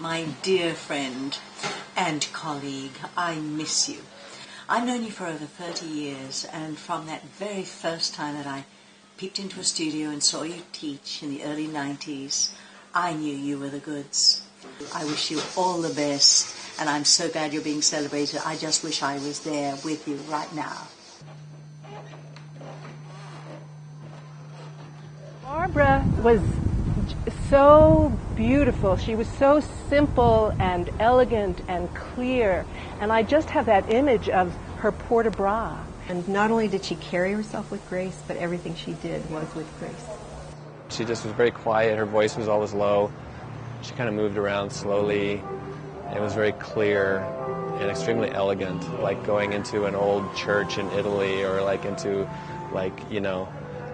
my dear friend and colleague, I miss you. I've known you for over 30 years, and from that very first time that I peeped into a studio and saw you teach in the early 90s, I knew you were the goods. I wish you all the best, and I'm so glad you're being celebrated. I just wish I was there with you right now. Barbara was so beautiful. She was so simple and elegant and clear, and I just have that image of her port-de-bras. And not only did she carry herself with grace, but everything she did was with grace. She just was very quiet. Her voice was always low. She kind of moved around slowly. It was very clear and extremely elegant, like going into an old church in Italy, or like into, like, you know,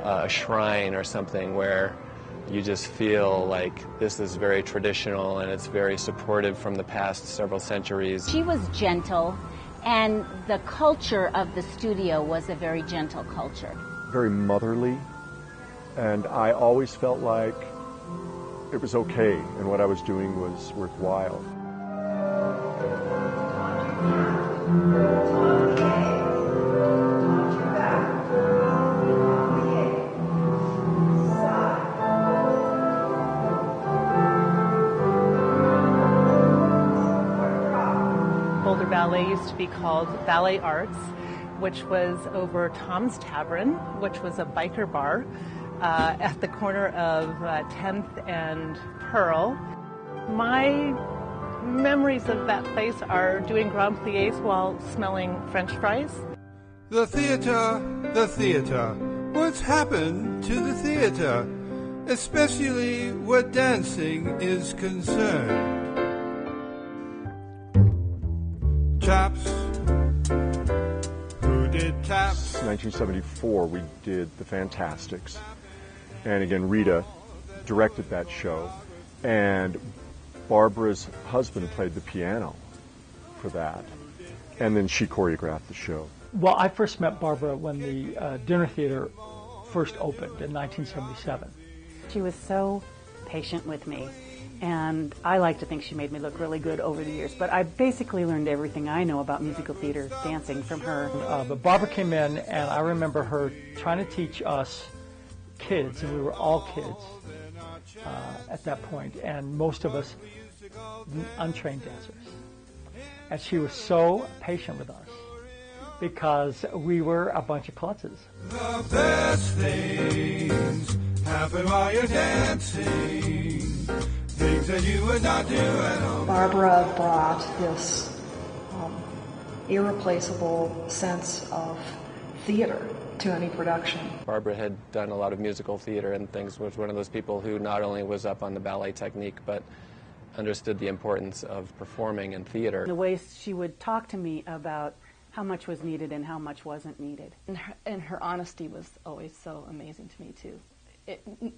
a shrine or something, where you just feel like this is very traditional and it's very supportive from the past several centuries. She was gentle, and the culture of the studio was a very gentle culture. Very motherly, and I always felt like it was okay and what I was doing was worthwhile. Boulder Ballet used to be called Ballet Arts, which was over Tom's Tavern, which was a biker bar at the corner of 10th and Pearl. My memories of that place are doing grand pliés while smelling French fries. The theater. What's happened to the theater, especially where dancing is concerned? Taps. Who did taps? 1974, we did The Fantastics. And again, Rita directed that show. And Barbara's husband played the piano for that. And then she choreographed the show. Well, I first met Barbara when the dinner theater first opened in 1977. She was so patient with me, and I like to think she made me look really good over the years, but I basically learned everything I know about musical theater dancing from her. But Barbara came in, and I remember her trying to teach us kids, and we were all kids at that point, and most of us untrained dancers. And she was so patient with us because we were a bunch of klutzes. The best things happen while you're dancing, things that you would not do at home. Barbara brought this irreplaceable sense of theater to any production. Barbara had done a lot of musical theater and things, was one of those people who not only was up on the ballet technique, but understood the importance of performing in theater. The way she would talk to me about how much was needed and how much wasn't needed. And her honesty was always so amazing to me, too.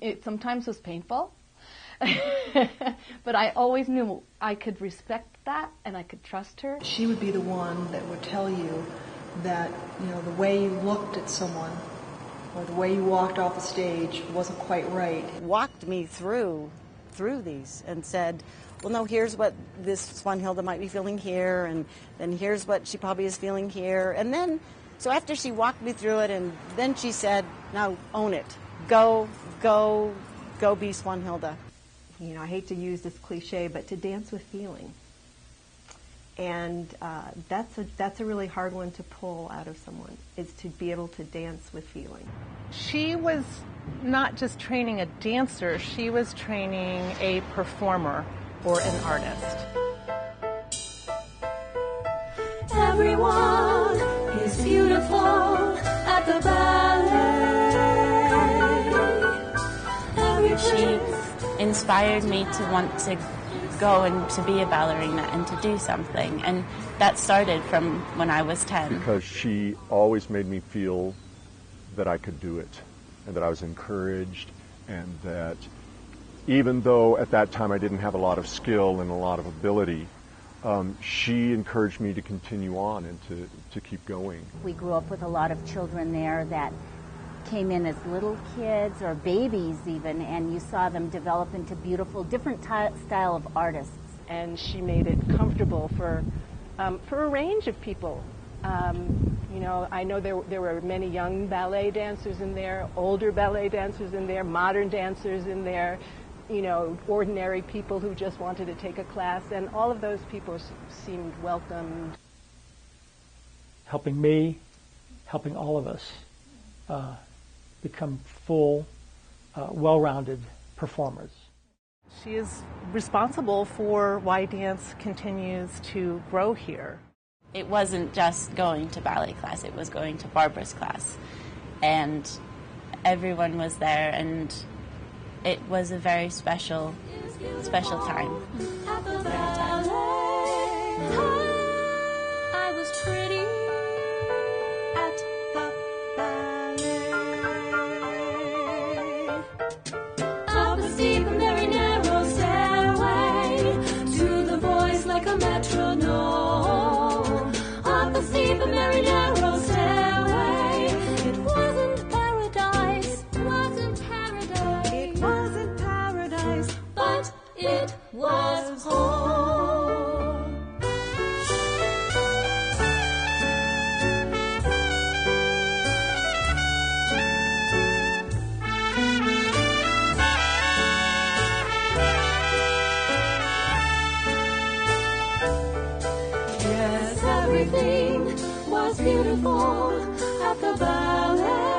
It sometimes was painful, but I always knew I could respect that and I could trust her. She would be the one that would tell you that, you know, the way you looked at someone or the way you walked off the stage wasn't quite right. Walked me through these and said, well, no, here's what this Swanhilda might be feeling here, and then here's what she probably is feeling here. And then, so after she walked me through it, and then she said, now own it. Go be Swanhilda. You know, I hate to use this cliche, but to dance with feeling. And that's a really hard one to pull out of someone, is to be able to dance with feeling. She was not just training a dancer, she was training a performer or an artist. Everyone is beautiful at the ballet. She inspired me to want to go and to be a ballerina and to do something, and that started from when I was 10. Because she always made me feel that I could do it, and that I was encouraged, and that even though at that time I didn't have a lot of skill and a lot of ability, she encouraged me to continue on and to keep going. We grew up with a lot of children there that came in as little kids or babies even, and you saw them develop into beautiful, different style of artists. and she made it comfortable for a range of people. You know, I know there were many young ballet dancers in there, older ballet dancers in there, modern dancers in there, you know, ordinary people who just wanted to take a class, and all of those people seemed welcomed. Helping me, helping all of us become full, well-rounded performers. She is responsible for why dance continues to grow here. It wasn't just going to ballet class, it was going to Barbara's class. And everyone was there, and it was a very special time. I was pretty at the ballet. Up a steep and very narrow stairway to the voice like a metronome. Up a steep and very narrow stairway. It wasn't paradise, wasn't paradise. It wasn't paradise, but it was home. Yes, everything was beautiful at the ballet.